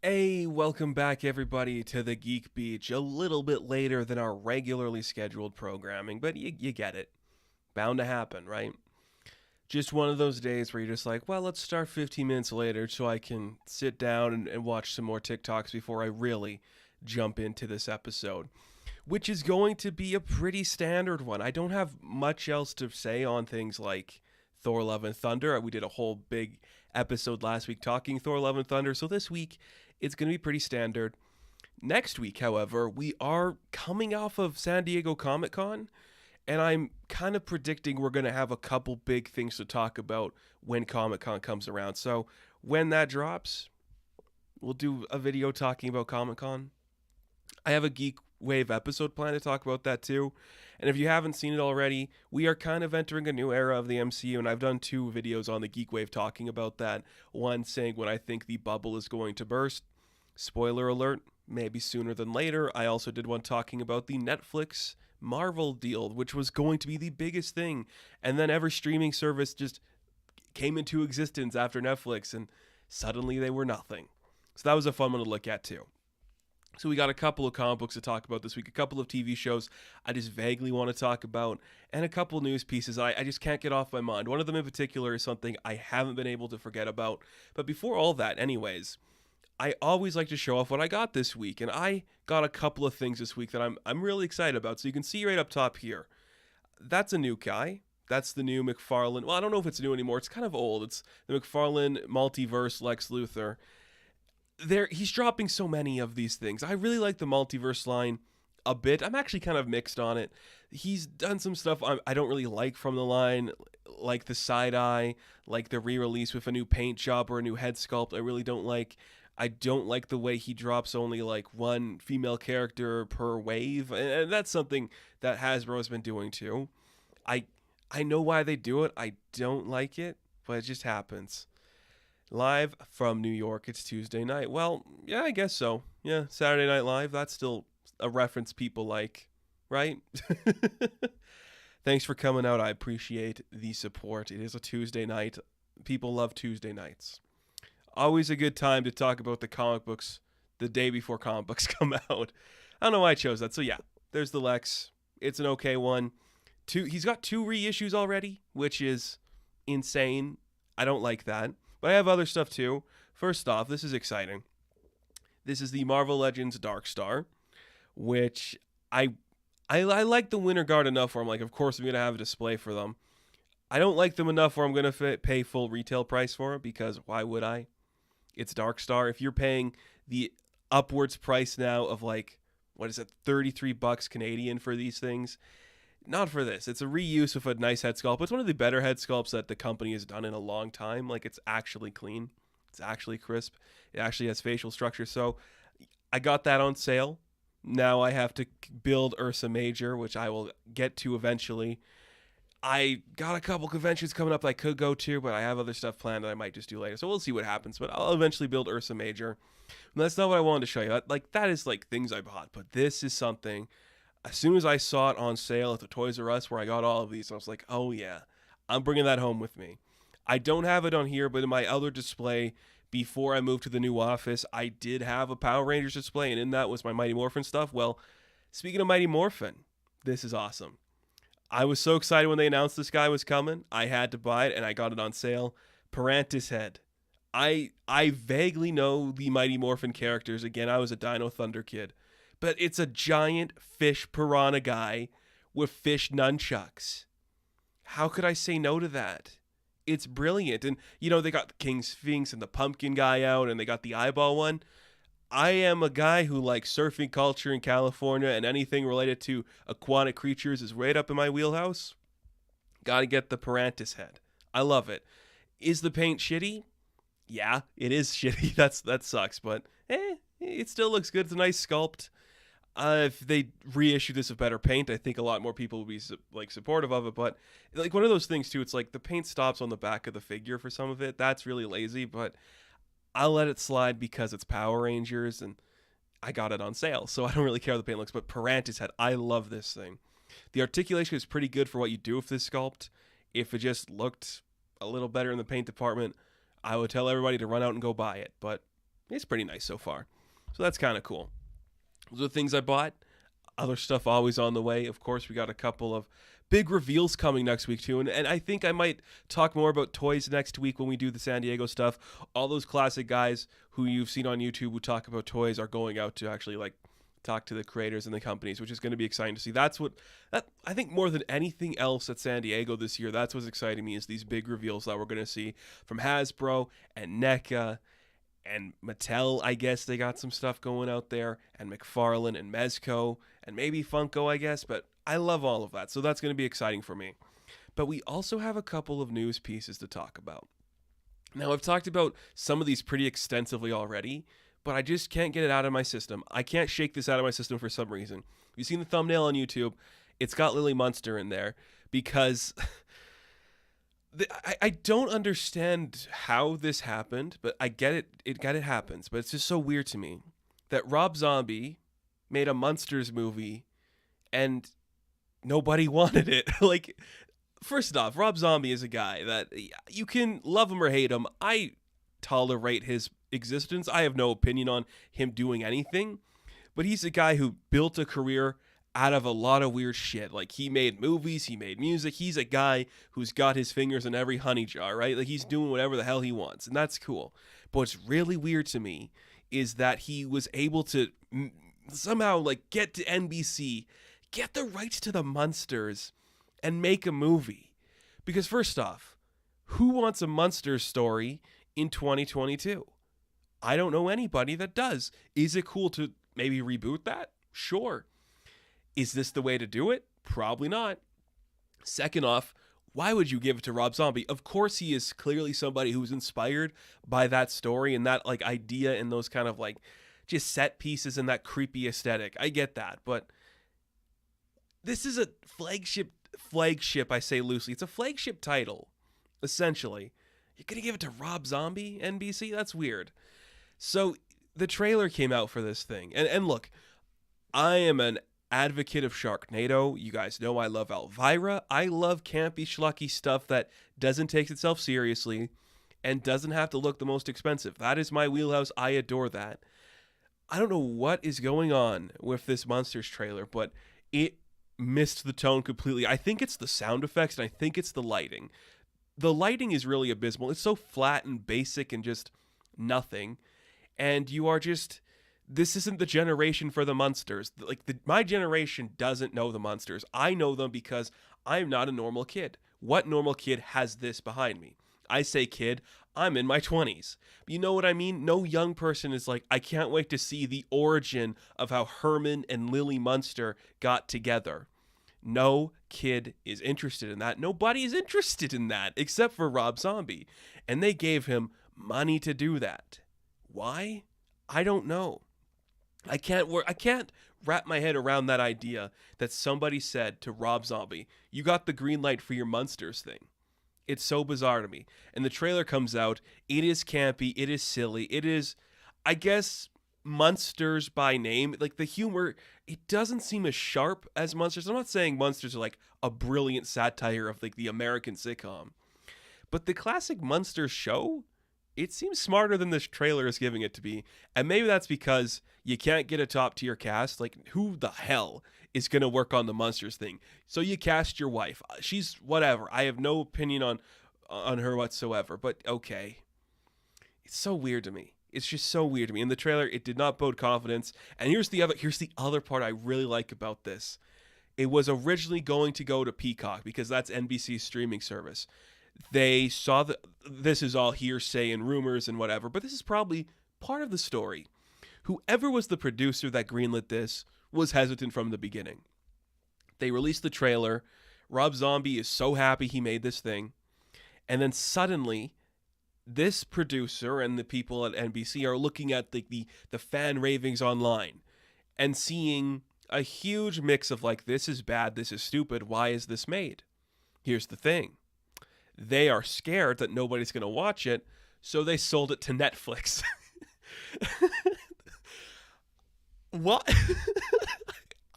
Hey, welcome back everybody to the Geek Beach. A little bit later than our regularly scheduled programming, but you get it. Bound to happen, right? Just one of those days where you're just like, well, let's start 15 minutes later so I can sit down and watch some more TikToks before I really jump into this episode, which is going to be a pretty standard one. I don't have much else to say on things like Thor Love and Thunder. We did a whole big episode last week talking Thor Love and Thunder, so this week it's going to be pretty standard. Next week, however, we are coming off of San Diego Comic-Con, and I'm kind of predicting we're going to have a couple big things to talk about when Comic-Con comes around. So when that drops, we'll do a video talking about Comic-Con. I have a Geek Wave episode plan to talk about that too. And if you haven't seen it already, we are kind of entering a new era of the MCU, and I've done 2 videos on the Geek Wave talking about that. One saying when I think the bubble is going to burst. Spoiler alert, maybe sooner than later. I also did one talking about the Netflix Marvel deal, which was going to be the biggest thing. And then every streaming service just came into existence after Netflix, and suddenly they were nothing. So that was a fun one to look at too. So we got a couple of comic books to talk about this week, a couple of TV shows I just vaguely want to talk about, and a couple news pieces I just can't get off my mind. One of them in particular is something I haven't been able to forget about. But before all that, anyways, I always like to show off what I got this week, and I got a couple of things this week that I'm really excited about. So you can see right up top here. That's a new guy. That's the new McFarlane. Well, I don't know if it's new anymore. It's kind of old. It's the McFarlane Multiverse Lex Luthor. He's dropping so many of these things. I really like the multiverse line a bit. I'm actually kind of mixed on it. He's done some stuff I don't really like from the line, like the side eye, like the re-release with a new paint job or a new head sculpt. I really don't like. I don't like the way he drops only like one female character per wave, and that's something that Hasbro's been doing too. I I know why they do it. I don't like it, but it just happens. Live from New York, it's Tuesday night. Well, yeah, I guess so. Yeah, Saturday Night Live, that's still a reference people like, right? Thanks for coming out. I appreciate the support. It is a Tuesday night. People love Tuesday nights. Always a good time to talk about the comic books the day before comic books come out. I don't know why I chose that. So yeah, there's the Lex. It's an okay one. He's got 2 reissues already, which is insane. I don't like that. But I have other stuff too. First off, this is exciting. This is the Marvel Legends Dark Star, which I like the Winter Guard enough where I'm like, of course I'm going to have a display for them. I don't like them enough where I'm going to pay full retail price for it, because why would I? It's Dark Star. If you're paying the upwards price now of like, what is it, $33 Canadian for these things, not for this. It's a reuse of a nice head sculpt. It's one of the better head sculpts that the company has done in a long time. Like, it's actually clean. It's actually crisp. It actually has facial structure. So I got that on sale. Now I have to build Ursa Major, which I will get to eventually. I got a couple conventions coming up that I could go to, but I have other stuff planned that I might just do later. So we'll see what happens. But I'll eventually build Ursa Major. And that's not what I wanted to show you. That is like things I bought. But this is something. As soon as I saw it on sale at the Toys R Us where I got all of these, I was like, oh yeah, I'm bringing that home with me. I don't have it on here, but in my other display before I moved to the new office, I did have a Power Rangers display, and in that was my Mighty Morphin stuff. Well, speaking of Mighty Morphin, this is awesome. I was so excited when they announced this guy was coming. I had to buy it, and I got it on sale. Parantis head. I vaguely know the Mighty Morphin characters. Again, I was a Dino Thunder kid. But it's a giant fish piranha guy with fish nunchucks. How could I say no to that? It's brilliant. And, they got the King Sphinx and the pumpkin guy out, and they got the eyeball one. I am a guy who likes surfing culture in California, and anything related to aquatic creatures is right up in my wheelhouse. Gotta get the Parantis head. I love it. Is the paint shitty? Yeah, it is shitty. That sucks, but it still looks good. It's a nice sculpt. If they reissue this with better paint, I think a lot more people will be supportive of it. But like one of those things too, it's like the paint stops on the back of the figure for some of it. That's really lazy, but I'll let it slide because it's Power Rangers and I got it on sale, so I don't really care how the paint looks. But Parantis head, I love this thing. The articulation is pretty good for what you do with this sculpt. If it just looked a little better in the paint department, I would tell everybody to run out and go buy it. But it's pretty nice so far. So that's kind of cool. Those are the things I bought. Other stuff always on the way. Of course, we got a couple of big reveals coming next week too, and I think I might talk more about toys next week when we do the San Diego stuff. All those classic guys who you've seen on YouTube who talk about toys are going out to actually like talk to the creators and the companies, which is going to be exciting to see. That I think more than anything else at San Diego this year, that's what's exciting me, is these big reveals that we're going to see from Hasbro and NECA and Mattel. I guess they got some stuff going out there, and McFarlane and Mezco and maybe Funko, I guess, but I love all of that, so that's going to be exciting for me. But we also have a couple of news pieces to talk about. Now, I've talked about some of these pretty extensively already, but I just can't get it out of my system. I can't shake this out of my system for some reason. You've seen the thumbnail on YouTube. It's got Lily Munster in there because I don't understand how this happened, but I get it. It happens, but it's just so weird to me that Rob Zombie made a Munsters movie and nobody wanted it. Like, first off, Rob Zombie is a guy that you can love him or hate him. I tolerate his existence. I have no opinion on him doing anything, but he's a guy who built a career out of a lot of weird shit. Like, he made movies, he made music. He's a guy who's got his fingers in every honey jar, right? Like, he's doing whatever the hell he wants, and that's cool. But what's really weird to me is that he was able to somehow like get to NBC, get the rights to the Munsters, and make a movie. Because first off, who wants a Munsters story in 2022? I don't know anybody that does. Is it cool to maybe reboot that? Sure. Is this the way to do it? Probably not. Second off, why would you give it to Rob Zombie? Of course he is clearly somebody who's inspired by that story and that like idea and those kind of like just set pieces and that creepy aesthetic. I get that, but this is a flagship, I say loosely. It's a flagship title, essentially. You're going to give it to Rob Zombie, NBC? That's weird. So the trailer came out for this thing. And look, I am an advocate of Sharknado. You guys know I love Elvira. I love campy, schlucky stuff that doesn't take itself seriously and doesn't have to look the most expensive. That is my wheelhouse. I adore that. I don't know what is going on with this Munsters trailer, but it missed the tone completely. I think it's the sound effects, and I think it's the lighting. The lighting is really abysmal. It's so flat and basic and just nothing. And you are just, this isn't the generation for the Munsters. Like, my generation doesn't know the Munsters. I know them because I'm not a normal kid. What normal kid has this behind me? I say kid, I'm in my 20s. You know what I mean? No young person is like, I can't wait to see the origin of how Herman and Lily Munster got together. No kid is interested in that. Nobody is interested in that except for Rob Zombie. And they gave him money to do that. Why? I don't know. I can't wrap my head around that idea that somebody said to Rob Zombie, you got the green light for your Munsters thing. It's so bizarre to me. And the trailer comes out. It is campy. It is silly. It is, I guess, Munsters by name. Like, the humor, it doesn't seem as sharp as Munsters. I'm not saying Munsters are like a brilliant satire of like the American sitcom. But the classic Munsters show, it seems smarter than this trailer is giving it to be. And maybe that's because you can't get a top tier cast. Like, who the hell is going to work on the Munsters thing? So you cast your wife. She's whatever. I have no opinion on her whatsoever. But okay. It's so weird to me. It's just so weird to me. In the trailer, it did not bode confidence. And here's the other part I really like about this. It was originally going to go to Peacock because that's NBC's streaming service. They saw this is all hearsay and rumors and whatever, but this is probably part of the story. Whoever was the producer that greenlit this was hesitant from the beginning. They released the trailer. Rob Zombie is so happy he made this thing. And then suddenly, this producer and the people at NBC are looking at the fan ravings online and seeing a huge mix of like, this is bad, this is stupid, why is this made? Here's the thing. They are scared that nobody's going to watch it, so they sold it to Netflix. What?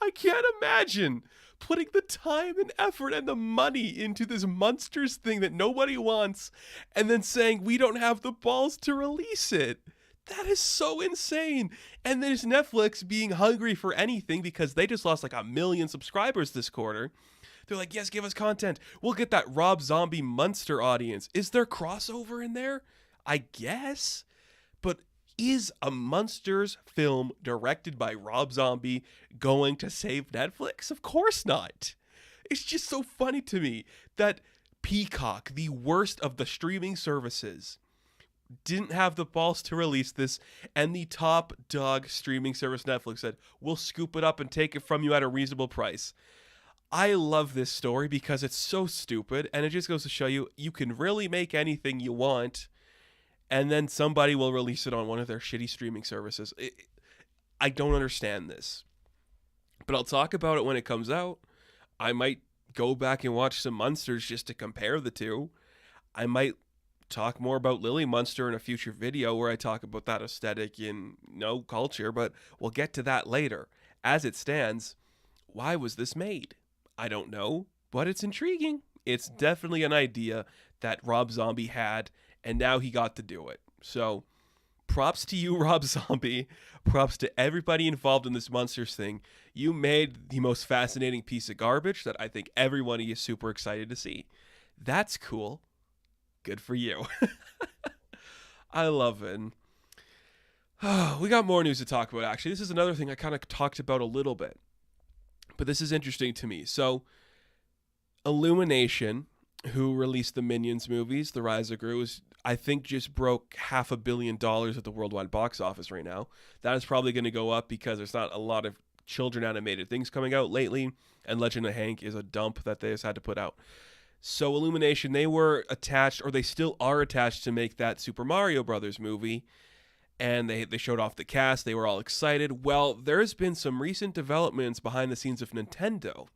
I can't imagine putting the time and effort and the money into this Munsters thing that nobody wants and then saying we don't have the balls to release it. That is so insane. And there's Netflix being hungry for anything because they just lost like 1 million subscribers this quarter. They're like, yes, give us content. We'll get that Rob Zombie Munster audience. Is there crossover in there? I guess. But is a Munsters film directed by Rob Zombie going to save Netflix? Of course not. It's just so funny to me that Peacock, the worst of the streaming services, didn't have the balls to release this, and the top dog streaming service Netflix said, we'll scoop it up and take it from you at a reasonable price. I love this story because it's so stupid, and it just goes to show you, you can really make anything you want, and then somebody will release it on one of their shitty streaming services. I don't understand this. But I'll talk about it when it comes out. I might go back and watch some Munsters just to compare the two. I might talk more about Lily Munster in a future video where I talk about that aesthetic in culture, but we'll get to that later. As it stands, why was this made? I don't know, but it's intriguing. It's definitely an idea that Rob Zombie had, and now he got to do it. So props to you, Rob Zombie. Props to everybody involved in this Munsters thing. You made the most fascinating piece of garbage that I think everybody is super excited to see. That's cool. Good for you. I love it. We got more news to talk about, actually. This is another thing I kind of talked about a little bit, but this is interesting to me. So, Illumination, who released the Minions movies, The Rise of Gru, I think just broke $500 million at the worldwide box office right now. That is probably going to go up because there's not a lot of children animated things coming out lately, and Legend of Hank is a dump that they just had to put out. So Illumination, they were attached, or they still are attached to make that Super Mario Brothers movie, and they showed off the cast. They were all excited. Well, there's been some recent developments behind the scenes of Nintendo,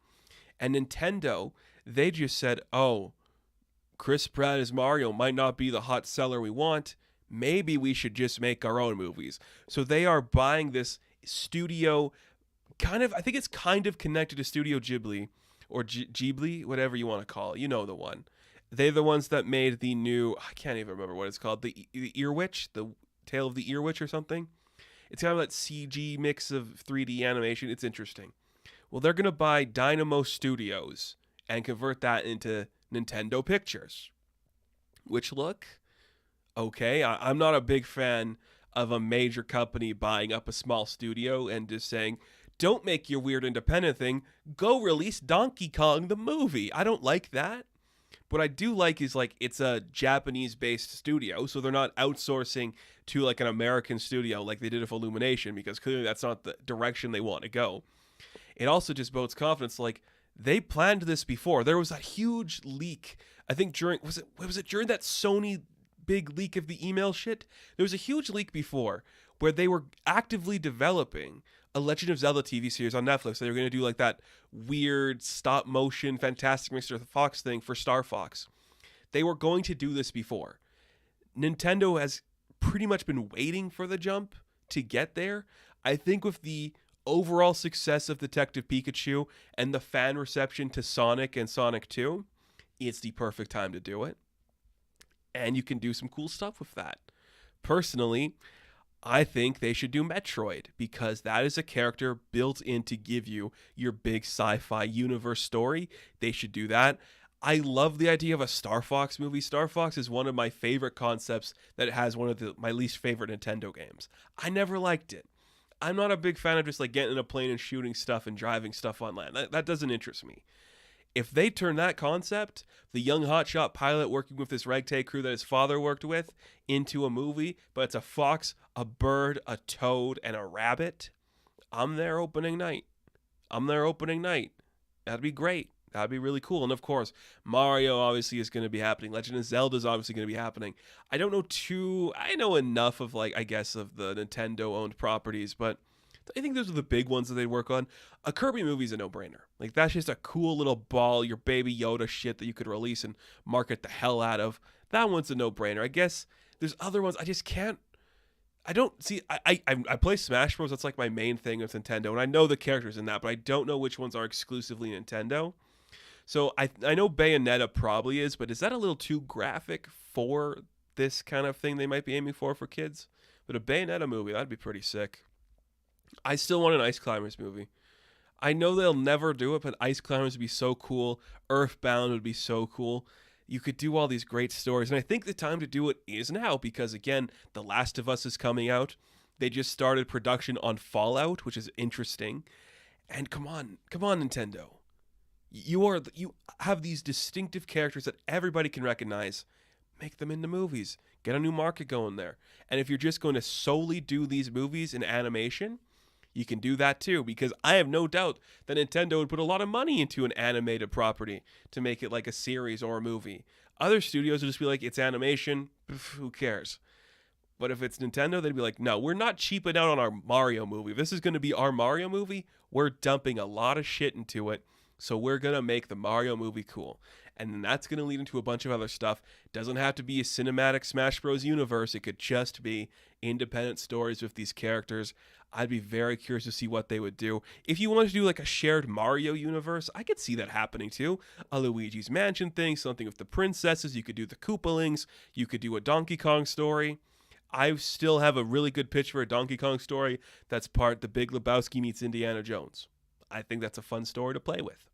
and Nintendo, they just said, oh, Chris Pratt as Mario might not be the hot seller we want. Maybe we should just make our own movies. So they are buying this studio, I think it's kind of connected to Studio Ghibli, or Ghibli, whatever you want to call it. You know the one. They're the ones that made the new, I can't even remember what it's called, the Earwitch, the Tale of the Earwitch or something. It's kind of that CG mix of 3D animation. It's interesting. Well, they're going to buy Dynamo Studios and convert that into Nintendo Pictures. Which, look, okay, I'm not a big fan of a major company buying up a small studio and just saying, don't make your weird independent thing. Go release Donkey Kong the movie. I don't like that. What I do like is it's a Japanese-based studio, so they're not outsourcing to an American studio like they did with Illumination, because clearly that's not the direction they want to go. It also just bodes confidence. They planned this before. There was a huge leak. I think was it during that Sony big leak of the email shit? There was a huge leak before where they were actively developing a Legend of Zelda TV series on Netflix. They were going to do that weird stop motion Fantastic Mr. Fox thing for Star Fox. They were going to do this before. Nintendo has pretty much been waiting for the jump to get there. I think with the overall success of Detective Pikachu and the fan reception to Sonic and Sonic 2, it's the perfect time to do it. And you can do some cool stuff with that. Personally, I think they should do Metroid, because that is a character built in to give you your big sci-fi universe story. They should do that. I love the idea of a Star Fox movie. Star Fox is one of my favorite concepts that has one of my least favorite Nintendo games. I never liked it. I'm not a big fan of just getting in a plane and shooting stuff and driving stuff on land. That doesn't interest me. If they turn that concept, the young hotshot pilot working with this ragtag crew that his father worked with, into a movie, but it's a fox, a bird, a toad, and a rabbit, I'm there opening night. That'd be great. That'd be really cool. And of course, Mario obviously is going to be happening. Legend of Zelda is obviously going to be happening. I know enough of of the Nintendo owned properties, but I think those are the big ones that they work on. A Kirby movie is a no-brainer. That's just a cool little ball, your Baby Yoda shit that you could release and market the hell out of. That one's a no-brainer. I guess there's other ones I just can't. I don't see. I play Smash Bros. That's my main thing with Nintendo, and I know the characters in that, but I don't know which ones are exclusively Nintendo. So I know Bayonetta probably is, but is that a little too graphic for this kind of thing they might be aiming for kids? But a Bayonetta movie, that'd be pretty sick. I still want an Ice Climbers movie. I know they'll never do it, but Ice Climbers would be so cool. Earthbound would be so cool. You could do all these great stories. And I think the time to do it is now because, again, The Last of Us is coming out. They just started production on Fallout, which is interesting. And come on, Nintendo. You have these distinctive characters that everybody can recognize. Make them into movies. Get a new market going there. And if you're just going to solely do these movies in animation, you can do that too, because I have no doubt that Nintendo would put a lot of money into an animated property to make it like a series or a movie. Other studios would just be like, it's animation, who cares? But if it's Nintendo, they'd be like, no, we're not cheaping out on our Mario movie. If this is going to be our Mario movie, we're dumping a lot of shit into it, so we're going to make the Mario movie cool. And then that's going to lead into a bunch of other stuff. It doesn't have to be a cinematic Smash Bros. Universe. It could just be independent stories with these characters. I'd be very curious to see what they would do. If you wanted to do like a shared Mario universe, I could see that happening too. A Luigi's Mansion thing, something with the princesses. You could do the Koopalings. You could do a Donkey Kong story. I still have a really good pitch for a Donkey Kong story that's part The Big Lebowski meets Indiana Jones. I think that's a fun story to play with.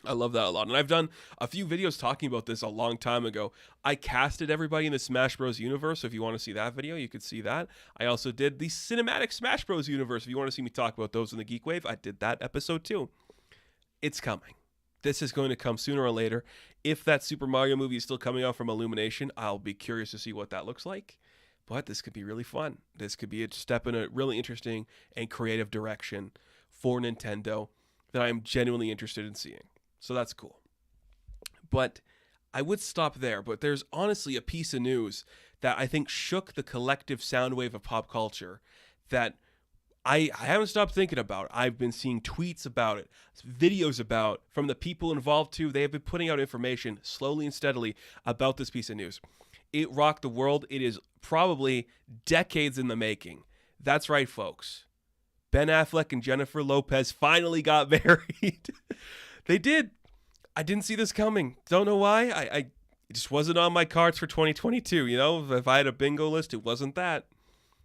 I love that a lot. And I've done a few videos talking about this a long time ago. I casted everybody in the Smash Bros. Universe. So if you want to see that video, you could see that. I also did the cinematic Smash Bros. Universe. If you want to see me talk about those in the Geek Wave, I did that episode too. It's coming. This is going to come sooner or later. If that Super Mario movie is still coming out from Illumination, I'll be curious to see what that looks like. But this could be really fun. This could be a step in a really interesting and creative direction for Nintendo that I am genuinely interested in seeing. So that's cool. But I would stop there. But there's honestly a piece of news that I think shook the collective soundwave of pop culture that I haven't stopped thinking about. I've been seeing tweets about it, videos about from the people involved too. They have been putting out information slowly and steadily about this piece of news. It rocked the world. It is probably decades in the making. That's right, folks. Ben Affleck and Jennifer Lopez finally got married. They did. I didn't see this coming. Don't know why. It just wasn't on my cards for 2022. You know, if I had a bingo list, it wasn't that.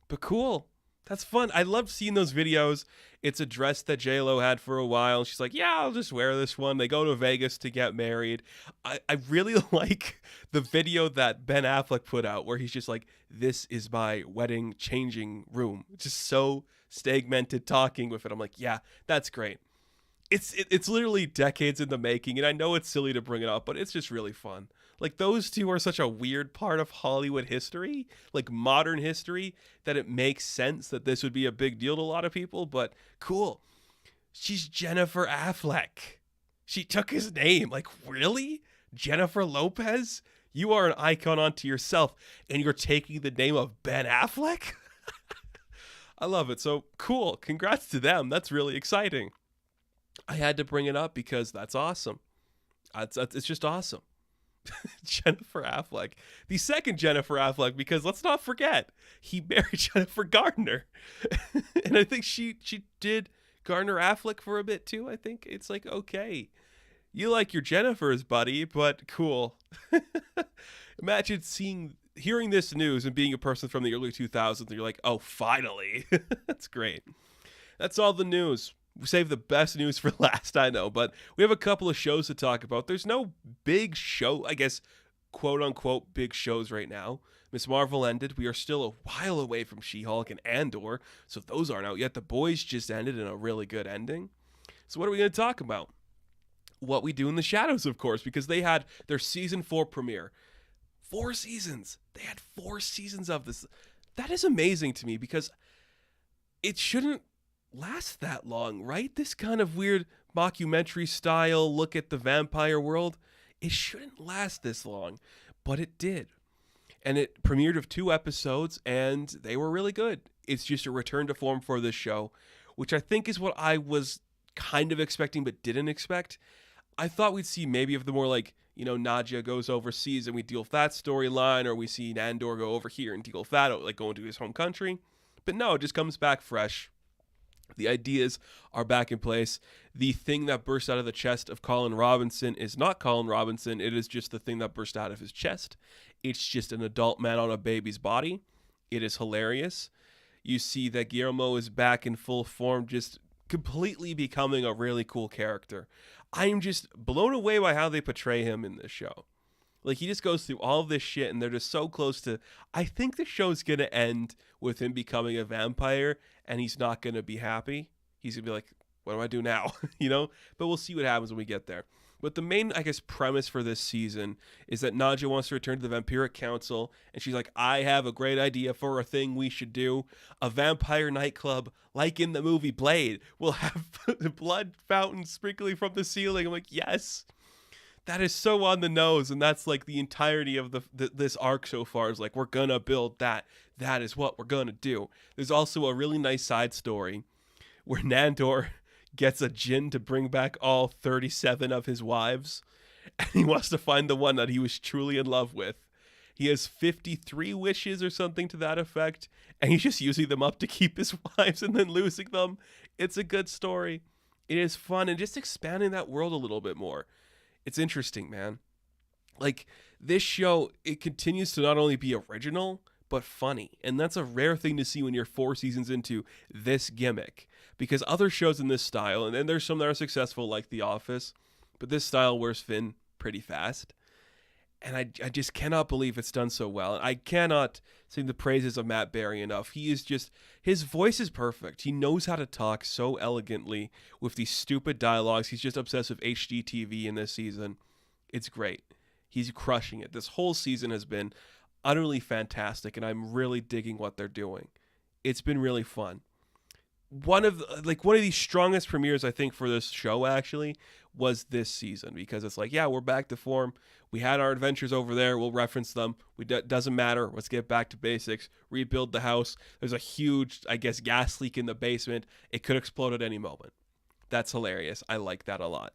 But cool. That's fun. I loved seeing those videos. It's a dress that J-Lo had for a while. She's like, yeah, I'll just wear this one. They go to Vegas to get married. I really like the video that Ben Affleck put out where he's just like, this is my wedding changing room. Just so segmented talking with it. I'm like, yeah, that's great. It's literally decades in the making, and I know it's silly to bring it up, but it's just really fun. Like, those two are such a weird part of Hollywood history, like modern history, that it makes sense that this would be a big deal to a lot of people, but cool. She's Jennifer Affleck. She took his name. Like, really? Jennifer Lopez? You are an icon unto yourself, and you're taking the name of Ben Affleck? I love it. So, cool. Congrats to them. That's really exciting. I had to bring it up because that's awesome. It's just awesome. Jennifer Affleck. The second Jennifer Affleck, because let's not forget, he married Jennifer Gardner. And I think she did Gardner Affleck for a bit too. I think it's like, okay, you like your Jennifers, buddy, but cool. Imagine hearing this news and being a person from the early 2000s and you're like, oh, finally. That's great. That's all the news. We saved the best news for last, I know, but we have a couple of shows to talk about. There's no big show, I guess, quote-unquote big shows right now. Ms. Marvel ended. We are still a while away from She-Hulk and Andor, so if those aren't out yet, The Boys just ended in a really good ending. So what are we going to talk about? What We Do in the Shadows, of course, because they had their Season 4 premiere. 4 seasons. They had 4 seasons of this. That is amazing to me because it shouldn't last that long, right? This kind of weird mockumentary style look at the vampire world, it shouldn't last this long, but it did. And it premiered with 2 episodes, and they were really good. It's just a return to form for this show, which I think is what I was kind of expecting but didn't expect. I thought we'd see maybe of the more like, you know, Nadia goes overseas and we deal with that storyline, or we see Andor go over here and deal with that, like going to his home country. But no, it just comes back fresh. The ideas are back in place. The thing that burst out of the chest of Colin Robinson is not Colin Robinson. It is just the thing that burst out of his chest. It's just an adult man on a baby's body. It is hilarious. You see that Guillermo is back in full form, just completely becoming a really cool character. I'm just blown away by how they portray him in this show. Like, he just goes through all of this shit, and they're just so close to... I think the show's going to end with him becoming a vampire, and he's not going to be happy. He's going to be like, what do I do now? You know? But we'll see what happens when we get there. But the main, I guess, premise for this season is that Nadja wants to return to the Vampiric Council, and she's like, I have a great idea for a thing we should do. A vampire nightclub, like in the movie Blade. We'll have blood fountains sprinkling from the ceiling. I'm like, yes. That is so on the nose, and that's like the entirety of this arc so far is like, we're gonna build that. That is what we're gonna do. There's also a really nice side story where Nandor gets a djinn to bring back all 37 of his wives, and he wants to find the one that he was truly in love with. He has 53 wishes or something to that effect, and he's just using them up to keep his wives and then losing them. It's a good story. It is fun, and just expanding that world a little bit more. It's interesting, man. Like, this show, it continues to not only be original, but funny. And that's a rare thing to see when you're 4 seasons into this gimmick. Because other shows in this style, and then there's some that are successful, like The Office, but this style wears thin pretty fast. And I just cannot believe it's done so well. I cannot sing the praises of Matt Berry enough. He is just, his voice is perfect. He knows how to talk so elegantly with these stupid dialogues. He's just obsessed with HGTV in this season. It's great. He's crushing it. This whole season has been utterly fantastic, and I'm really digging what they're doing. It's been really fun. One of the strongest premieres, I think, for this show actually was this season, because it's like, yeah, we're back to form. We had our adventures over there. We'll reference them. Doesn't matter. Let's get back to basics. Rebuild the house. There's a huge, I guess, gas leak in the basement. It could explode at any moment. That's hilarious. I like that a lot.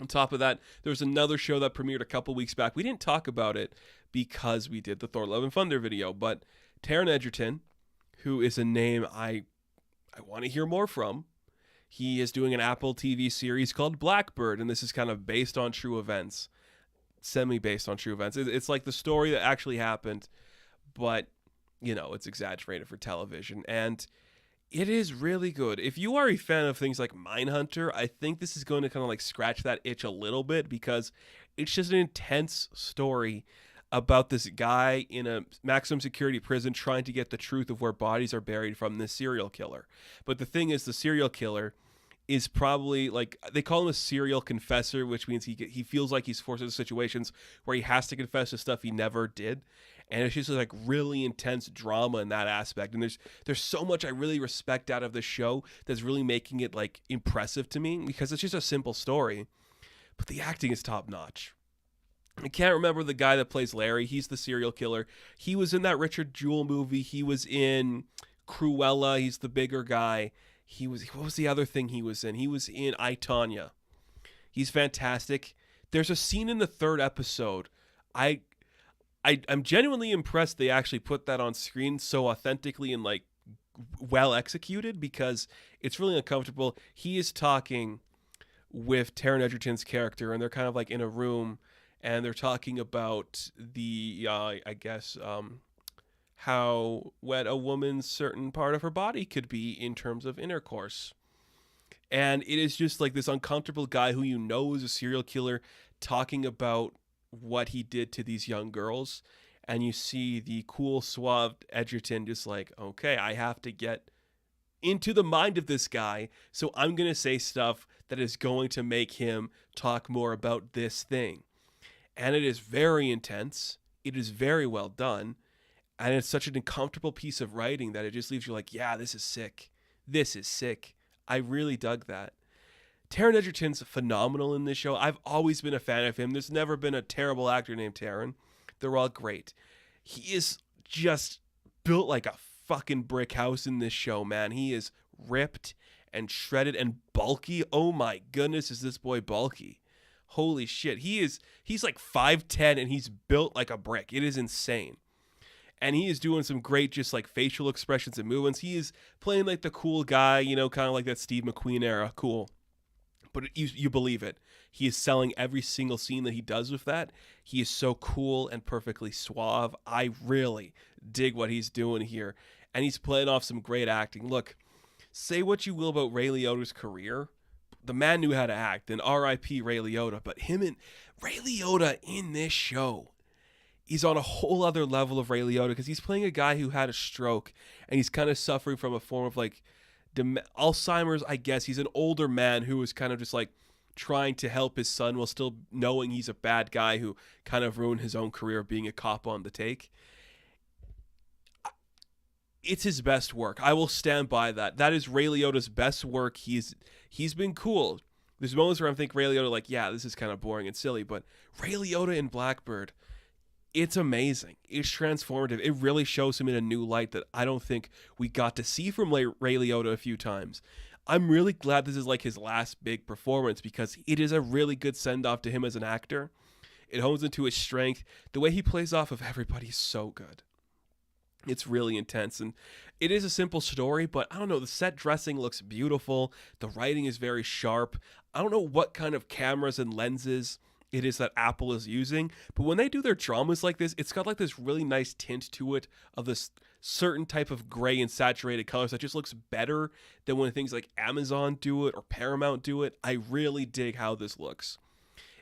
On top of that, there was another show that premiered a couple weeks back. We didn't talk about it because we did the Thor Love and Thunder video, but Taron Egerton, who is a name I want to hear more from. He is doing an Apple TV series called Blackbird, and this is kind of based on true events, semi-based on true events. It's like the story that actually happened, but, you know, it's exaggerated for television, and it is really good. If you are a fan of things like Mindhunter, I think this is going to kind of like scratch that itch a little bit, because it's just an intense story about this guy in a maximum security prison trying to get the truth of where bodies are buried from this serial killer. But the thing is, the serial killer is probably, like, they call him a serial confessor, which means he feels like he's forced into situations where he has to confess to stuff he never did. And it's just like really intense drama in that aspect. And there's so much I really respect out of the show that's really making it like impressive to me, because it's just a simple story, but the acting is top notch. I can't remember the guy that plays Larry. He's the serial killer. He was in that Richard Jewell movie. He was in Cruella. He's the bigger guy. What was the other thing he was in? He was in I, Tonya. He's fantastic. There's a scene in the 3rd episode. I'm genuinely impressed they actually put that on screen so authentically and like well executed, because it's really uncomfortable. He is talking with Taron Egerton's character, and they're kind of like in a room, and they're talking about the how wet a woman's certain part of her body could be in terms of intercourse. And it is just like this uncomfortable guy who you know is a serial killer talking about what he did to these young girls. And you see the cool, suave Edgerton just like, okay, I have to get into the mind of this guy, so I'm going to say stuff that is going to make him talk more about this thing. And it is very intense. It is very well done. And it's such an uncomfortable piece of writing that it just leaves you like, yeah, this is sick. This is sick. I really dug that. Taron Egerton's phenomenal in this show. I've always been a fan of him. There's never been a terrible actor named Taron. They're all great. He is just built like a fucking brick house in this show, man. He is ripped and shredded and bulky. Oh my goodness, is this boy bulky. Holy shit. He's like 5'10", and he's built like a brick. It is insane. And he is doing some great just like facial expressions and movements. He is playing like the cool guy, you know, kind of like that Steve McQueen era. Cool. But you believe it. he is selling every single scene that he does with that. He is so cool and perfectly suave. I really dig what he's doing here. And he's playing off some great acting. Look, say what you will about Ray Liotta's career. The man knew how to act, and R.I.P. Ray Liotta. But him and Ray Liotta in this show, he's on a whole other level of Ray Liotta because he's playing a guy who had a stroke and he's kind of suffering from a form of like Alzheimer's, I guess. He's an older man who is kind of just like trying to help his son while still knowing he's a bad guy who kind of ruined his own career of being a cop on the take. It's his best work. I will stand by that. That is Ray Liotta's best work. He's been cool. There's moments where I'm thinking Ray Liotta like, yeah, this is kind of boring and silly, but Ray Liotta in Blackbird, it's amazing. It's transformative. It really shows him in a new light that I don't think we got to see from Ray Liotta a few times. I'm really glad this is like his last big performance because it is a really good send-off to him as an actor. It hones into his strength. The way he plays off of everybody is so good. It's really intense, and it is a simple story, but I don't know, the set dressing looks beautiful. The writing is very sharp. I don't know what kind of cameras and lenses it is that Apple is using, but when they do their dramas like this, it's got like this really nice tint to it of this certain type of gray and saturated colors that just looks better than when things like Amazon do it or Paramount do it. I really dig how this looks.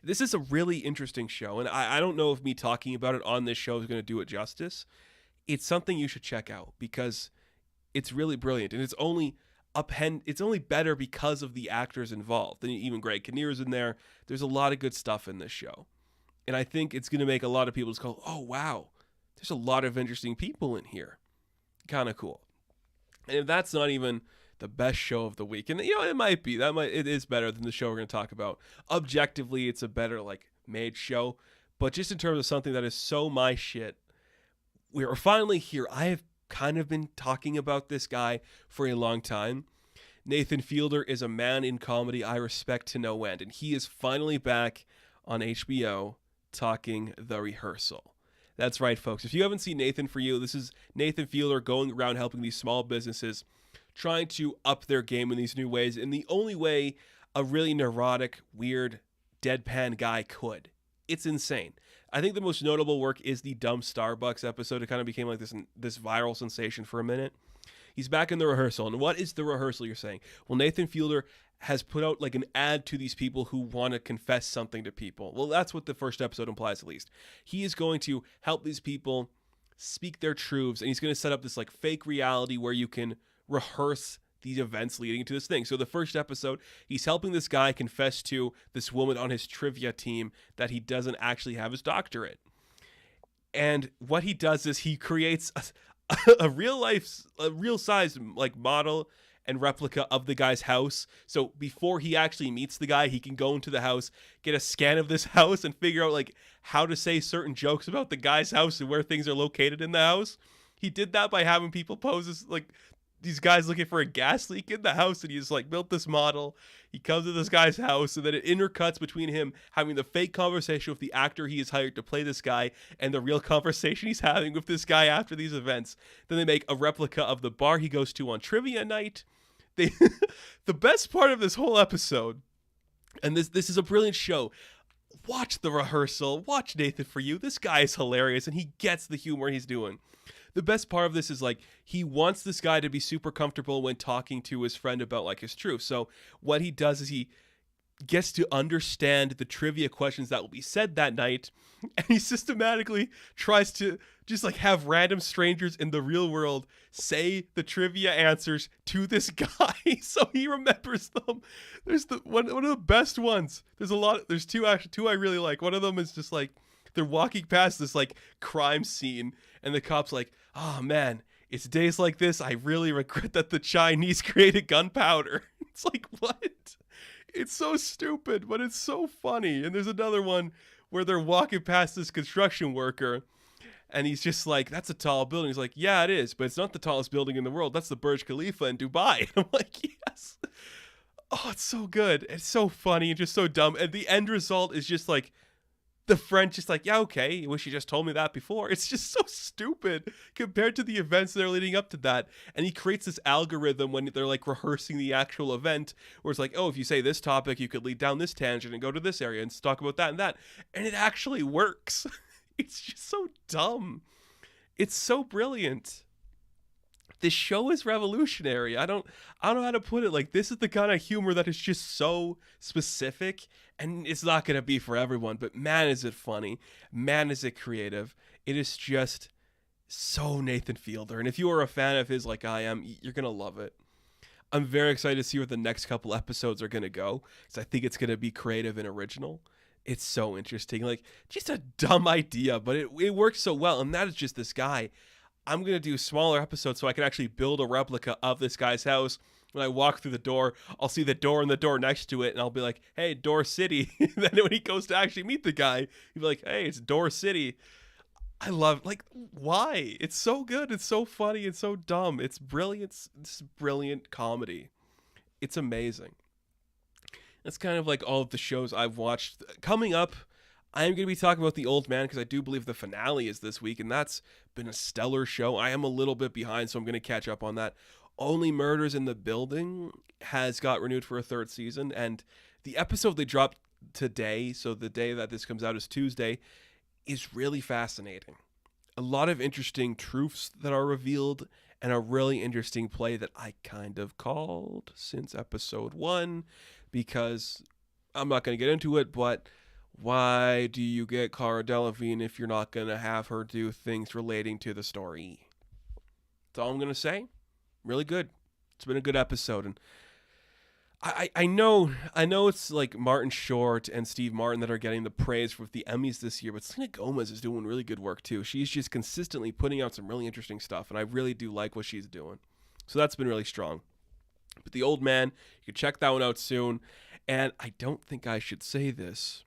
This is a really interesting show, and I don't know if me talking about it on this show is going to do it justice. It's something you should check out because it's really brilliant, and it's only better because of the actors involved. And even Greg Kinnear's in there. There's a lot of good stuff in this show, and I think it's going to make a lot of people just go, "Oh wow, there's a lot of interesting people in here." Kind of cool. And if that's not even the best show of the week, and you know it might be, it is better than the show we're going to talk about. Objectively, it's a better like made show, but just in terms of something that is so my shit. We're finally here. I have kind of been talking about this guy for a long time. Nathan Fielder is a man in comedy I respect to no end, and he is finally back on HBO talking The Rehearsal. That's right, folks. If you haven't seen Nathan For You, this is Nathan Fielder going around helping these small businesses, trying to up their game in these new ways, in the only way a really neurotic, weird, deadpan guy could. It's insane. I think the most notable work is the Dumb Starbucks episode. It kind of became like this viral sensation for a minute. He's back in The Rehearsal. And what is The Rehearsal, you're saying? Well, Nathan Fielder has put out like an ad to these people who want to confess something to people. Well, that's what the first episode implies, at least. He is going to help these people speak their truths, and he's going to set up this like fake reality where you can rehearse these events leading into this thing. So the first episode, he's helping this guy confess to this woman on his trivia team that he doesn't actually have his doctorate. And what he does is he creates a real size like model and replica of the guy's house. So before he actually meets the guy, he can go into the house, get a scan of this house, and figure out like how to say certain jokes about the guy's house and where things are located in the house. He did that by having people pose as like these guys looking for a gas leak in the house, and he just like built this model. He comes to this guy's house, and then it intercuts between him having the fake conversation with the actor he has hired to play this guy and the real conversation he's having with this guy after these events. Then they make a replica of the bar he goes to on trivia night. The best part of this whole episode, and this is a brilliant show. Watch The Rehearsal. Watch Nathan For You. This guy is hilarious, and he gets the humor he's doing. The best part of this is like he wants this guy to be super comfortable when talking to his friend about like his truth. So what he does is he gets to understand the trivia questions that will be said that night, and he systematically tries to just like have random strangers in the real world say the trivia answers to this guy so he remembers them. There's one of the best ones. There's two I really like. One of them is just like they're walking past this like crime scene, and the cop's like, "Oh man, it's days like this I really regret that the Chinese created gunpowder." It's like, what? It's so stupid, but it's so funny. And there's another one where they're walking past this construction worker, and he's just like, "That's a tall building." He's like, "Yeah, it is, but it's not the tallest building in the world. That's the Burj Khalifa in Dubai." And I'm like, yes. Oh, it's so good. It's so funny and just so dumb. And the end result is just like the friend just like, yeah, okay, wish you just told me that before. It's just so stupid compared to the events that are leading up to that. And he creates this algorithm when they're like rehearsing the actual event where it's like, oh, if you say this topic, you could lead down this tangent and go to this area and talk about that and that. And it actually works. It's just so dumb. It's so brilliant. This show is revolutionary. I don't know how to put it. Like, this is the kind of humor that is just so specific, and it's not going to be for everyone, but man, is it funny. Man, is it creative. It is just so Nathan Fielder. And if you are a fan of his like I am, you're going to love it. I'm very excited to see where the next couple episodes are going to go, because I think it's going to be creative and original. It's so interesting. Like, just a dumb idea, but it works so well. And that is just this guy. I'm going to do smaller episodes so I can actually build a replica of this guy's house. When I walk through the door, I'll see the door and the door next to it, and I'll be like, hey, Door City. And then when he goes to actually meet the guy, he'll be like, hey, it's Door City. I love, like, why? It's so good. It's so funny. It's so dumb. It's brilliant. It's brilliant comedy. It's amazing. That's kind of like all of the shows I've watched. Coming up, I am going to be talking about The Old Man, because I do believe the finale is this week, and that's been a stellar show. I am a little bit behind, so I'm going to catch up on that. Only Murders in the Building has got renewed for a third season, and the episode they dropped today, so the day that this comes out is Tuesday, is really fascinating. A lot of interesting truths that are revealed, and a really interesting play that I kind of called since episode 1, because I'm not going to get into it, but why do you get Cara Delevingne if you're not going to have her do things relating to the story? That's all I'm going to say. Really good. It's been a good episode. And I know it's like Martin Short and Steve Martin that are getting the praise for the Emmys this year, but Selena Gomez is doing really good work too. She's just consistently putting out some really interesting stuff, and I really do like what she's doing. So that's been really strong. But The Old Man, you can check that one out soon. And I don't think I should say this,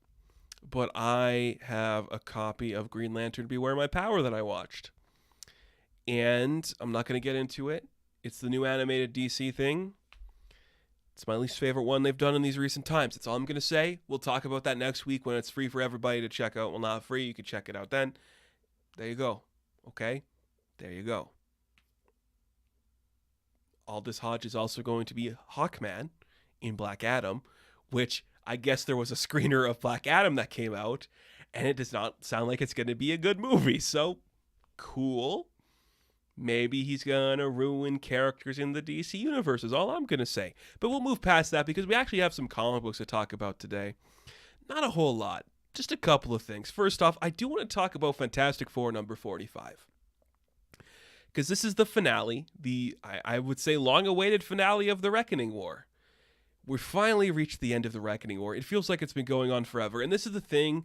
but I have a copy of Green Lantern Beware My Power that I watched. And I'm not going to get into it. It's the new animated DC thing. It's my least favorite one they've done in these recent times. That's all I'm going to say. We'll talk about that next week when it's free for everybody to check out. Well, not free. You can check it out then. There you go. Okay? There you go. Aldous Hodge is also going to be Hawkman in Black Adam, which I guess there was a screener of Black Adam that came out, and it does not sound like it's going to be a good movie. So, cool. Maybe he's going to ruin characters in the DC universe is all I'm going to say. But we'll move past that because we actually have some comic books to talk about today. Not a whole lot. Just a couple of things. First off, I do want to talk about Fantastic Four number 45. Because this is the finale, I would say long-awaited finale of the Reckoning War. We've finally reached the end of the Reckoning War. It feels like it's been going on forever. And this is the thing.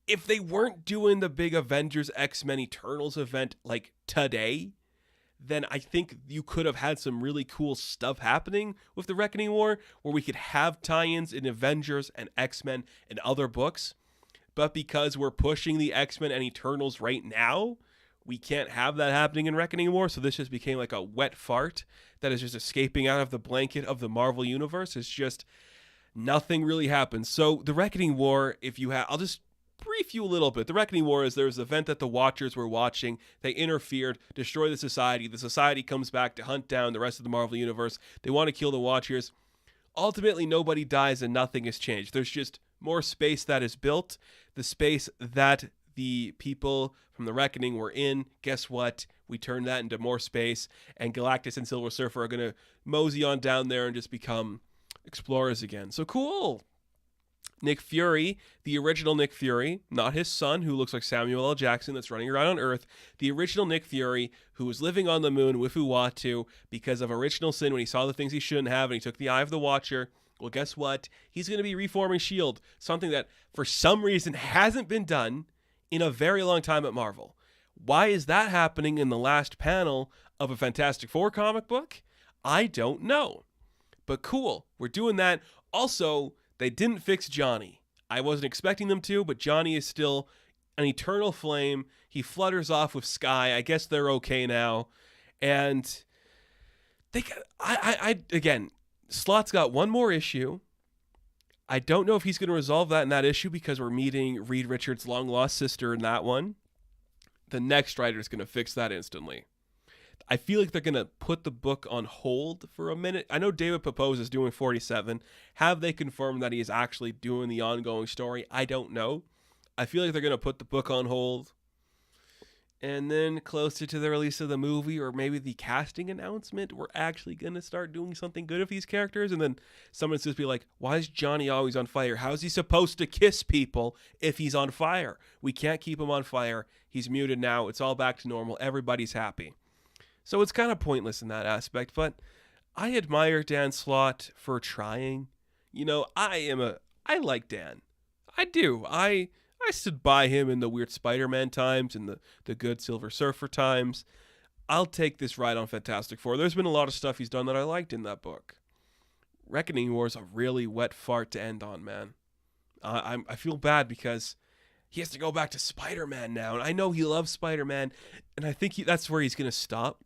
If they weren't doing the big Avengers X-Men Eternals event like today, then I think you could have had some really cool stuff happening with the Reckoning War, where we could have tie-ins in Avengers and X-Men and other books. But because we're pushing the X-Men and Eternals right now, we can't have that happening in Reckoning War, so this just became like a wet fart that is just escaping out of the blanket of the Marvel Universe. It's just nothing really happens. So the Reckoning War, I'll just brief you a little bit. The Reckoning War is there's an event that the Watchers were watching. They interfered, destroy the society. The society comes back to hunt down the rest of the Marvel Universe. They want to kill the Watchers. Ultimately, nobody dies and nothing has changed. There's just more space that is built. The space that the people from the Reckoning were in, guess what? We turned that into more space, and Galactus and Silver Surfer are going to mosey on down there and just become explorers again. So cool. Nick Fury, the original Nick Fury, not his son, who looks like Samuel L. Jackson that's running around on Earth, the original Nick Fury, who was living on the moon with Uatu because of original sin when he saw the things he shouldn't have and he took the Eye of the Watcher. Well, guess what? He's going to be reforming S.H.I.E.L.D., something that for some reason hasn't been done in a very long time at Marvel. Why is that happening in the last panel of a Fantastic Four comic book? I don't know. But cool, we're doing that. Also, they didn't fix Johnny. I wasn't expecting them to, but Johnny is still an eternal flame. He flutters off with Sky. I guess they're okay now. And again, Slott's got one more issue. I don't know if he's going to resolve that in that issue because we're meeting Reed Richards' long-lost sister in that one. The next writer is going to fix that instantly. I feel like they're going to put the book on hold for a minute. I know David Pepose is doing 47. Have they confirmed that he is actually doing the ongoing story? I don't know. I feel like they're going to put the book on hold. And then closer to the release of the movie or maybe the casting announcement, we're actually going to start doing something good with these characters. And then someone's just be like, why is Johnny always on fire? How is he supposed to kiss people if he's on fire? We can't keep him on fire. He's muted now. It's all back to normal. Everybody's happy. So it's kind of pointless in that aspect. But I admire Dan Slott for trying. You know, I like Dan. I do. I stood by him in the weird Spider-Man times and the good Silver Surfer times. I'll take this ride on Fantastic Four. There's been a lot of stuff he's done that I liked in that book. Reckoning War is a really wet fart to end on, man. I feel bad because he has to go back to Spider-Man now. And I know he loves Spider-Man, and I think that's where he's going to stop.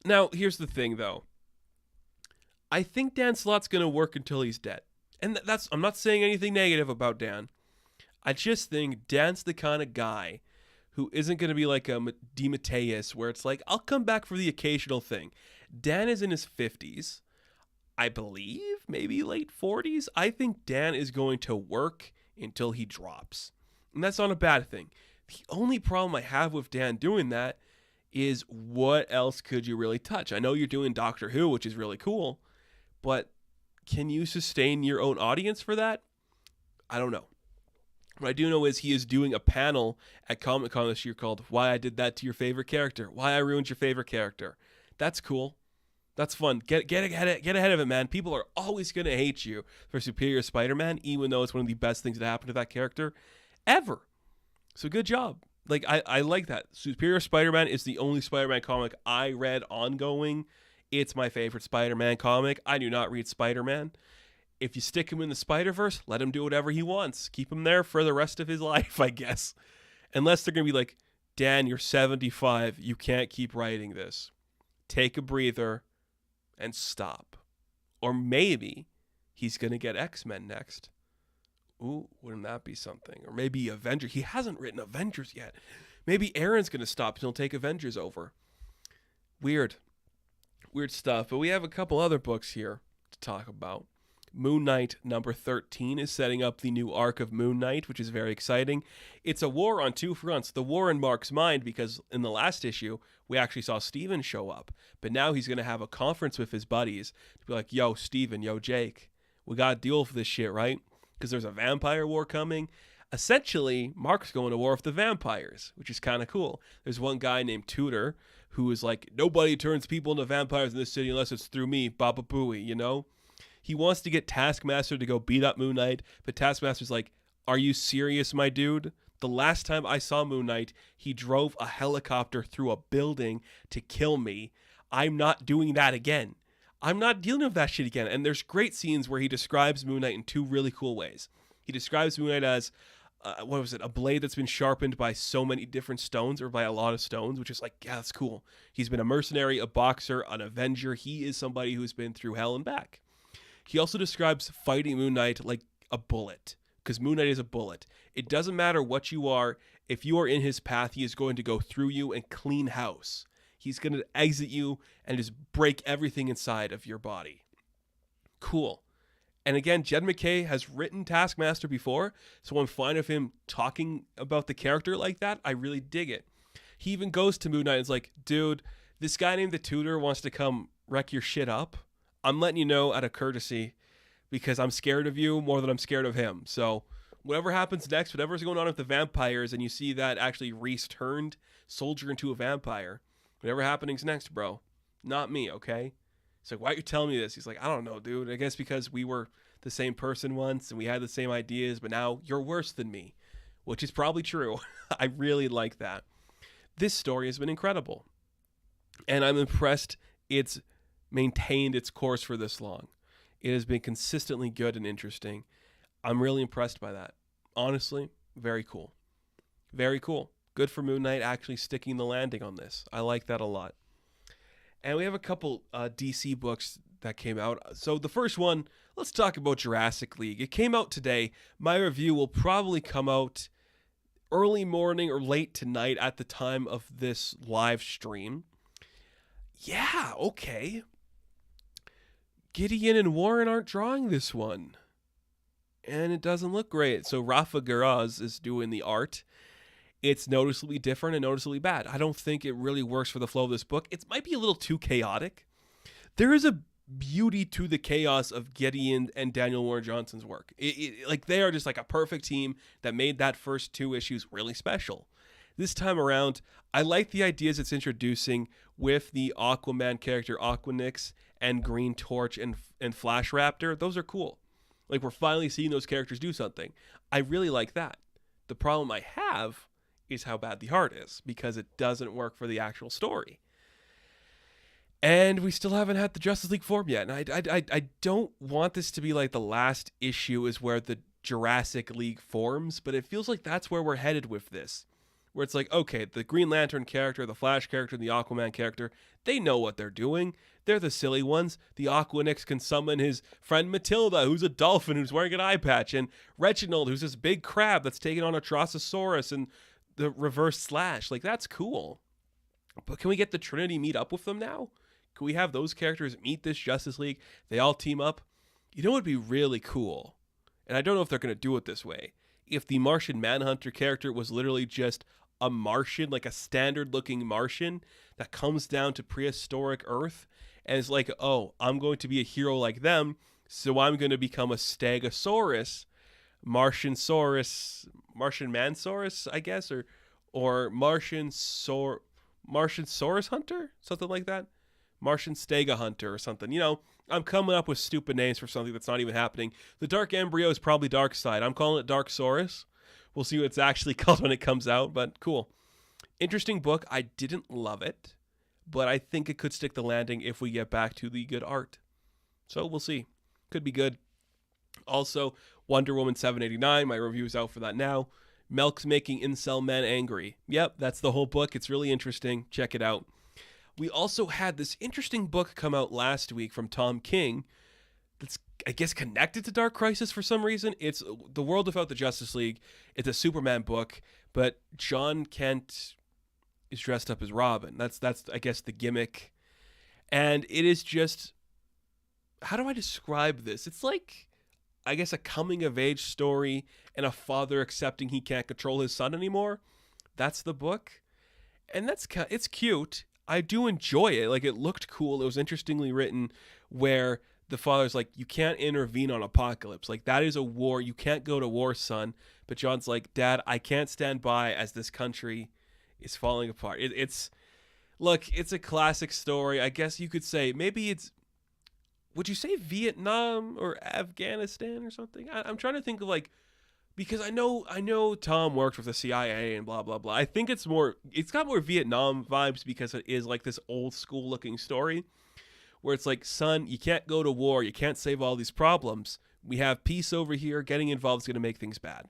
Now, here's the thing, though. I think Dan Slott's going to work until he's dead. And I'm not saying anything negative about Dan. I just think Dan's the kind of guy who isn't going to be like a DeMatteis where it's like, I'll come back for the occasional thing. Dan is in his 50s, I believe, maybe late 40s. I think Dan is going to work until he drops. And that's not a bad thing. The only problem I have with Dan doing that is what else could you really touch? I know you're doing Doctor Who, which is really cool, but can you sustain your own audience for that? I don't know. What I do know is he is doing a panel at Comic-Con this year called Why I Did That to Your Favorite Character. Why I Ruined Your Favorite Character. That's cool. That's fun. Get ahead of it, man. People are always going to hate you for Superior Spider-Man, even though it's one of the best things that happened to that character ever. So good job. Like, I like that. Superior Spider-Man is the only Spider-Man comic I read ongoing. It's my favorite Spider-Man comic. I do not read Spider-Man. If you stick him in the Spider-Verse, let him do whatever he wants. Keep him there for the rest of his life, I guess. Unless they're going to be like, Dan, you're 75. You can't keep writing this. Take a breather and stop. Or maybe he's going to get X-Men next. Ooh, wouldn't that be something? Or maybe Avengers. He hasn't written Avengers yet. Maybe Aaron's going to stop and he'll take Avengers over. Weird stuff. But we have a couple other books here to talk about. Moon Knight number 13 is setting up the new arc of Moon Knight, which is very exciting. It's a war on two fronts. The war in Mark's mind, because in the last issue, we actually saw Steven show up. But now he's going to have a conference with his buddies to be like, yo, Steven, yo, Jake, we got to deal with this shit, right? Because there's a vampire war coming. Essentially, Mark's going to war with the vampires, which is kind of cool. There's one guy named Tudor who is like, nobody turns people into vampires in this city unless it's through me, Baba Booey, you know? He wants to get Taskmaster to go beat up Moon Knight, but Taskmaster's like, are you serious, my dude? The last time I saw Moon Knight, he drove a helicopter through a building to kill me. I'm not doing that again. I'm not dealing with that shit again. And there's great scenes where he describes Moon Knight in two really cool ways. He describes Moon Knight as, a blade that's been sharpened by so many different stones, or by a lot of stones, which is like, yeah, that's cool. He's been a mercenary, a boxer, an Avenger. He is somebody who's been through hell and back. He also describes fighting Moon Knight like a bullet, because Moon Knight is a bullet. It doesn't matter what you are. If you are in his path, he is going to go through you and clean house. He's going to exit you and just break everything inside of your body. Cool. And again, Jed MacKay has written Taskmaster before, so I'm fine with him talking about the character like that. I really dig it. He even goes to Moon Knight and is like, dude, this guy named the Tudor wants to come wreck your shit up. I'm letting you know out of courtesy because I'm scared of you more than I'm scared of him. So whatever happens next, whatever's going on with the vampires, and you see that actually Reese turned Soldier into a vampire, whatever happening's next, bro, not me, okay? He's like, why are you telling me this? He's like, I don't know, dude. I guess because we were the same person once and we had the same ideas, but now you're worse than me, which is probably true. I really like that. This story has been incredible. And I'm impressed it's maintained its course for this long. It has been consistently good and interesting. I'm really impressed by that. Honestly, very cool. Very cool. Good for Moon Knight actually sticking the landing on this. I like that a lot. And we have a couple DC books that came out. So the first one, let's talk about Jurassic League. It came out today. My review will probably come out early morning or late tonight at the time of this live stream. Yeah, okay. Gideon and Warren aren't drawing this one. And it doesn't look great. So Rafa Garaz is doing the art. It's noticeably different and noticeably bad. I don't think it really works for the flow of this book. It might be a little too chaotic. There is a beauty to the chaos of Gideon and Daniel Warren Johnson's work. Like they are just like a perfect team that made that first 2 issues really special. This time around, I like the ideas it's introducing with the Aquaman character Aquanix and Green Torch and Flash Raptor. Those are cool. Like we're finally seeing those characters do something. I really like that. The problem I have is how bad the art is because it doesn't work for the actual story. And we still haven't had the Justice League form yet. And I don't want this to be like the last issue is where the Jurassic League forms, but it feels like that's where we're headed with this. Where it's like, okay, the Green Lantern character, the Flash character, and the Aquaman character, they know what they're doing. They're the silly ones. The Aquanix can summon his friend Matilda, who's a dolphin who's wearing an eye patch, and Reginald, who's this big crab that's taking on a Trososaurus and the Reverse Slash. Like, that's cool. But can we get the Trinity meet up with them now? Can we have those characters meet this Justice League? They all team up? You know what would be really cool? And I don't know if they're going to do it this way. If the Martian Manhunter character was literally just a Martian, like a standard-looking Martian that comes down to prehistoric Earth and is like, oh, I'm going to be a hero like them, so I'm going to become a Stegosaurus, Martian Mansaurus, I guess, or Martian Saurus Hunter, something like that. Martian Stega Hunter or something. You know, I'm coming up with stupid names for something that's not even happening. The Dark Embryo is probably Darkseid. I'm calling it Darksaurus. We'll see what it's actually called when it comes out, but cool. Interesting book. I didn't love it, but I think it could stick the landing if we get back to the good art. So we'll see. Could be good. Also, Wonder Woman 789. My review is out for that now. Melk's making incel men angry. Yep, that's the whole book. It's really interesting. Check it out. We also had this interesting book come out last week from Tom King that's, I guess, connected to Dark Crisis for some reason. It's The World Without the Justice League. It's a Superman book, but John Kent is dressed up as Robin. That's I guess, the gimmick. And it is just, how do I describe this? It's like, I guess, a coming-of-age story and a father accepting he can't control his son anymore. That's the book. And it's cute. I do enjoy it. Like, it looked cool. It was interestingly written where the father's like, you can't intervene on Apocalypse. Like, that is a war. You can't go to war, son. But John's like, Dad, I can't stand by as this country is falling apart. It's a classic story. I guess you could say, maybe it's, would you say Vietnam or Afghanistan or something? I'm trying to think of, like, because I know Tom worked with the CIA and blah, blah, blah. I think it's got more Vietnam vibes because it is like this old school looking story where it's like, son, you can't go to war. You can't save all these problems. We have peace over here. Getting involved is going to make things bad.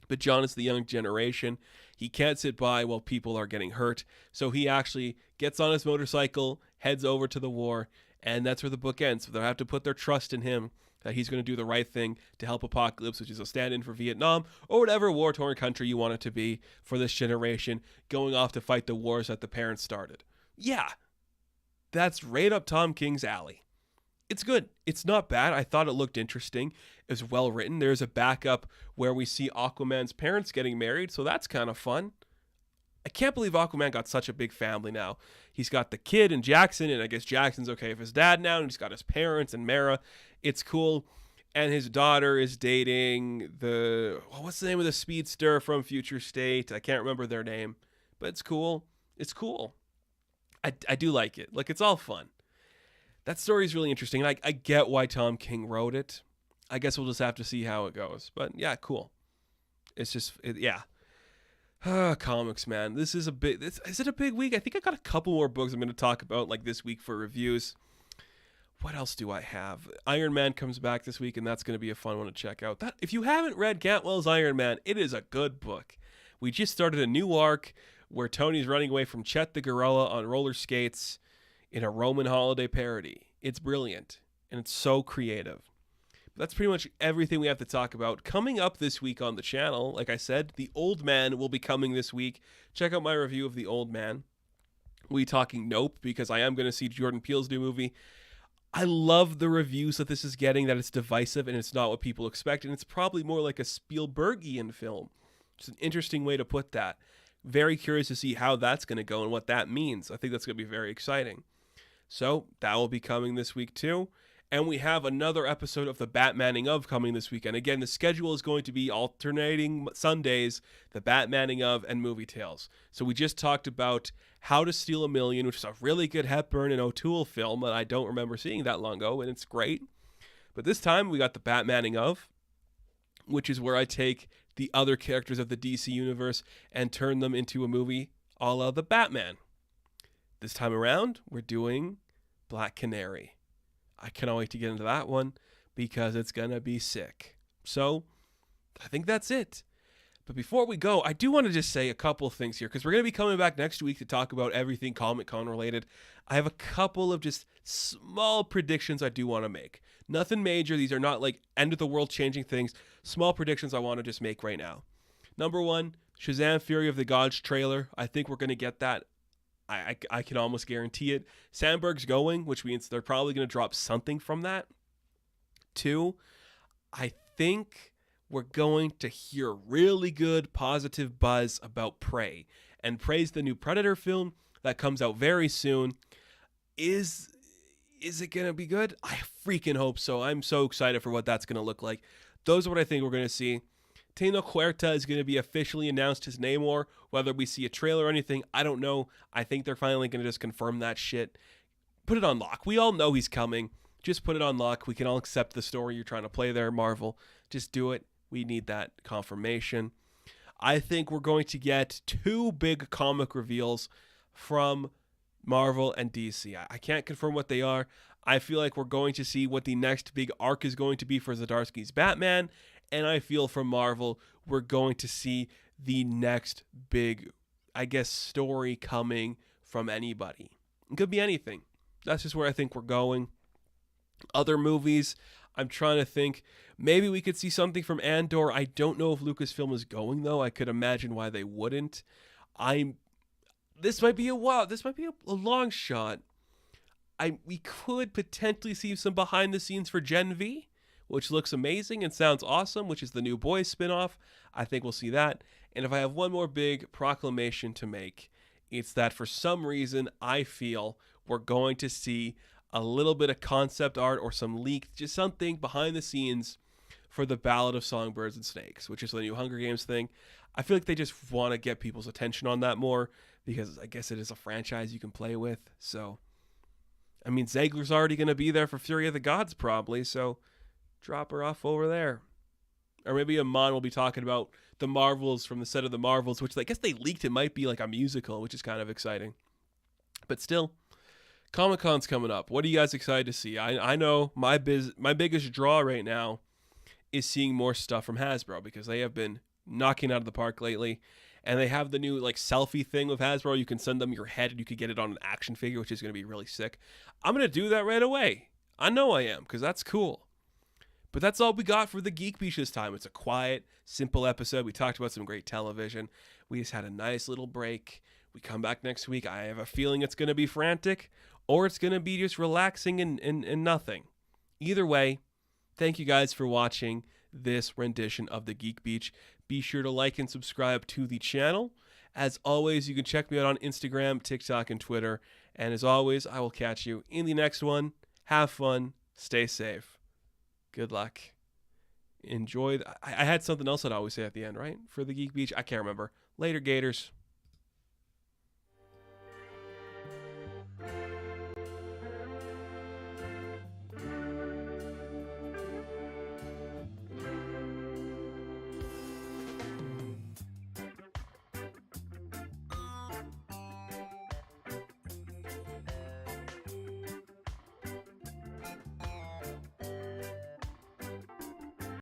But John is the young generation. He can't sit by while people are getting hurt. So he actually gets on his motorcycle, heads over to the war, and that's where the book ends. So they'll have to put their trust in him that he's going to do the right thing to help Apocalypse, which is a stand-in for Vietnam or whatever war-torn country you want it to be for this generation, going off to fight the wars that the parents started. Yeah, that's right up Tom King's alley. It's good. It's not bad. I thought it looked interesting. It was well written. There's a backup where we see Aquaman's parents getting married, so that's kind of fun. I can't believe Aquaman got such a big family now. He's got the kid and Jackson, and I guess Jackson's okay with his dad now, and he's got his parents and Mara. It's cool. And his daughter is dating what's the name of the speedster from Future State? I can't remember their name, but it's cool. It's cool. I do like it. Like, it's all fun. That story is really interesting, and I get why Tom King wrote it. I guess we'll just have to see how it goes. But yeah, cool. It's just, yeah. Comics, man. Is it a big week? I think I got a couple more books I'm going to talk about like this week for reviews. What else do I have? Iron Man comes back this week, and that's going to be a fun one to check out. If you haven't read Cantwell's Iron Man, it is a good book. We just started a new arc where Tony's running away from Chet the Gorilla on roller skates in a Roman holiday parody. It's brilliant, and it's so creative. That's pretty much everything we have to talk about. Coming up this week on the channel, like I said, The Old Man will be coming this week. Check out my review of The Old Man. We'll be talking Nope, because I am going to see Jordan Peele's new movie. I love the reviews that this is getting, that it's divisive and it's not what people expect, and it's probably more like a Spielbergian film. It's an interesting way to put that. Very curious to see how that's going to go and what that means. I think that's going to be very exciting. So that will be coming this week too. And we have another episode of the Batmaning of coming this weekend. Again, the schedule is going to be alternating Sundays, the Batmaning of and Movie Tales. So we just talked about How to Steal a Million, which is a really good Hepburn and O'Toole film that I don't remember seeing that long ago, and it's great. But this time we got the Batmaning of, which is where I take the other characters of the DC universe and turn them into a movie a la the Batman. This time around, we're doing Black Canary. I cannot wait to get into that one because it's going to be sick. So I think that's it. But before we go, I do want to just say a couple things here because we're going to be coming back next week to talk about everything Comic-Con related. I have a couple of just small predictions I do want to make. Nothing major. These are not like end of the world changing things. Small predictions I want to just make right now. Number one, Shazam! Fury of the Gods trailer. I think we're going to get that. I can almost guarantee it. Sandberg's going, which means they're probably going to drop something from that. Two, I think we're going to hear really good positive buzz about Prey. And Prey's the new Predator film that comes out very soon. Is it going to be good? I freaking hope so. I'm so excited for what that's going to look like. Those are what I think we're going to see. Teno Huerta is going to be officially announced as Namor. Whether we see a trailer or anything, I don't know. I think they're finally going to just confirm that shit. Put it on lock. We all know he's coming. Just put it on lock. We can all accept the story you're trying to play there, Marvel. Just do it. We need that confirmation. I think we're going to get 2 big comic reveals from Marvel and DC. I can't confirm what they are. I feel like we're going to see what the next big arc is going to be for Zdarsky's Batman. And I feel from Marvel, we're going to see the next big, story coming from anybody. It could be anything. That's just where I think we're going. Other movies, I'm trying to think. Maybe we could see something from Andor. I don't know if Lucasfilm is going, though. I could imagine why they wouldn't. This might be a long shot. We could potentially see some behind the scenes for Gen V, which looks amazing and sounds awesome, which is the New Boys spinoff. I think we'll see that. And if I have one more big proclamation to make, it's that for some reason I feel we're going to see a little bit of concept art or some leaked, just something behind the scenes for the Ballad of Songbirds and Snakes, which is the new Hunger Games thing. I feel like they just want to get people's attention on that more because I guess it is a franchise you can play with. So, I mean, Zegler's already going to be there for Fury of the Gods probably, so drop her off over there. Or maybe Amon will be talking about the Marvels from the set of the Marvels, which I guess they leaked it might be like a musical, which is kind of exciting. But still, Comic-Con's coming up. What are you guys excited to see? I know my biggest draw right now is seeing more stuff from Hasbro because they have been knocking out of the park lately. And they have the new selfie thing with Hasbro. You can send them your head and you could get it on an action figure, which is going to be really sick. I'm going to do that right away. I know I am because that's cool. But that's all we got for the Geek Beach this time. It's a quiet, simple episode. We talked about some great television. We just had a nice little break. We come back next week. I have a feeling it's going to be frantic or it's going to be just relaxing and nothing. Either way, thank you guys for watching this rendition of the Geek Beach. Be sure to like and subscribe to the channel. As always, you can check me out on Instagram, TikTok, and Twitter. And as always, I will catch you in the next one. Have fun. Stay safe. Good luck. Enjoy. I had something else that I always say at the end, right? For the Geek Beach. I can't remember. Later, Gators.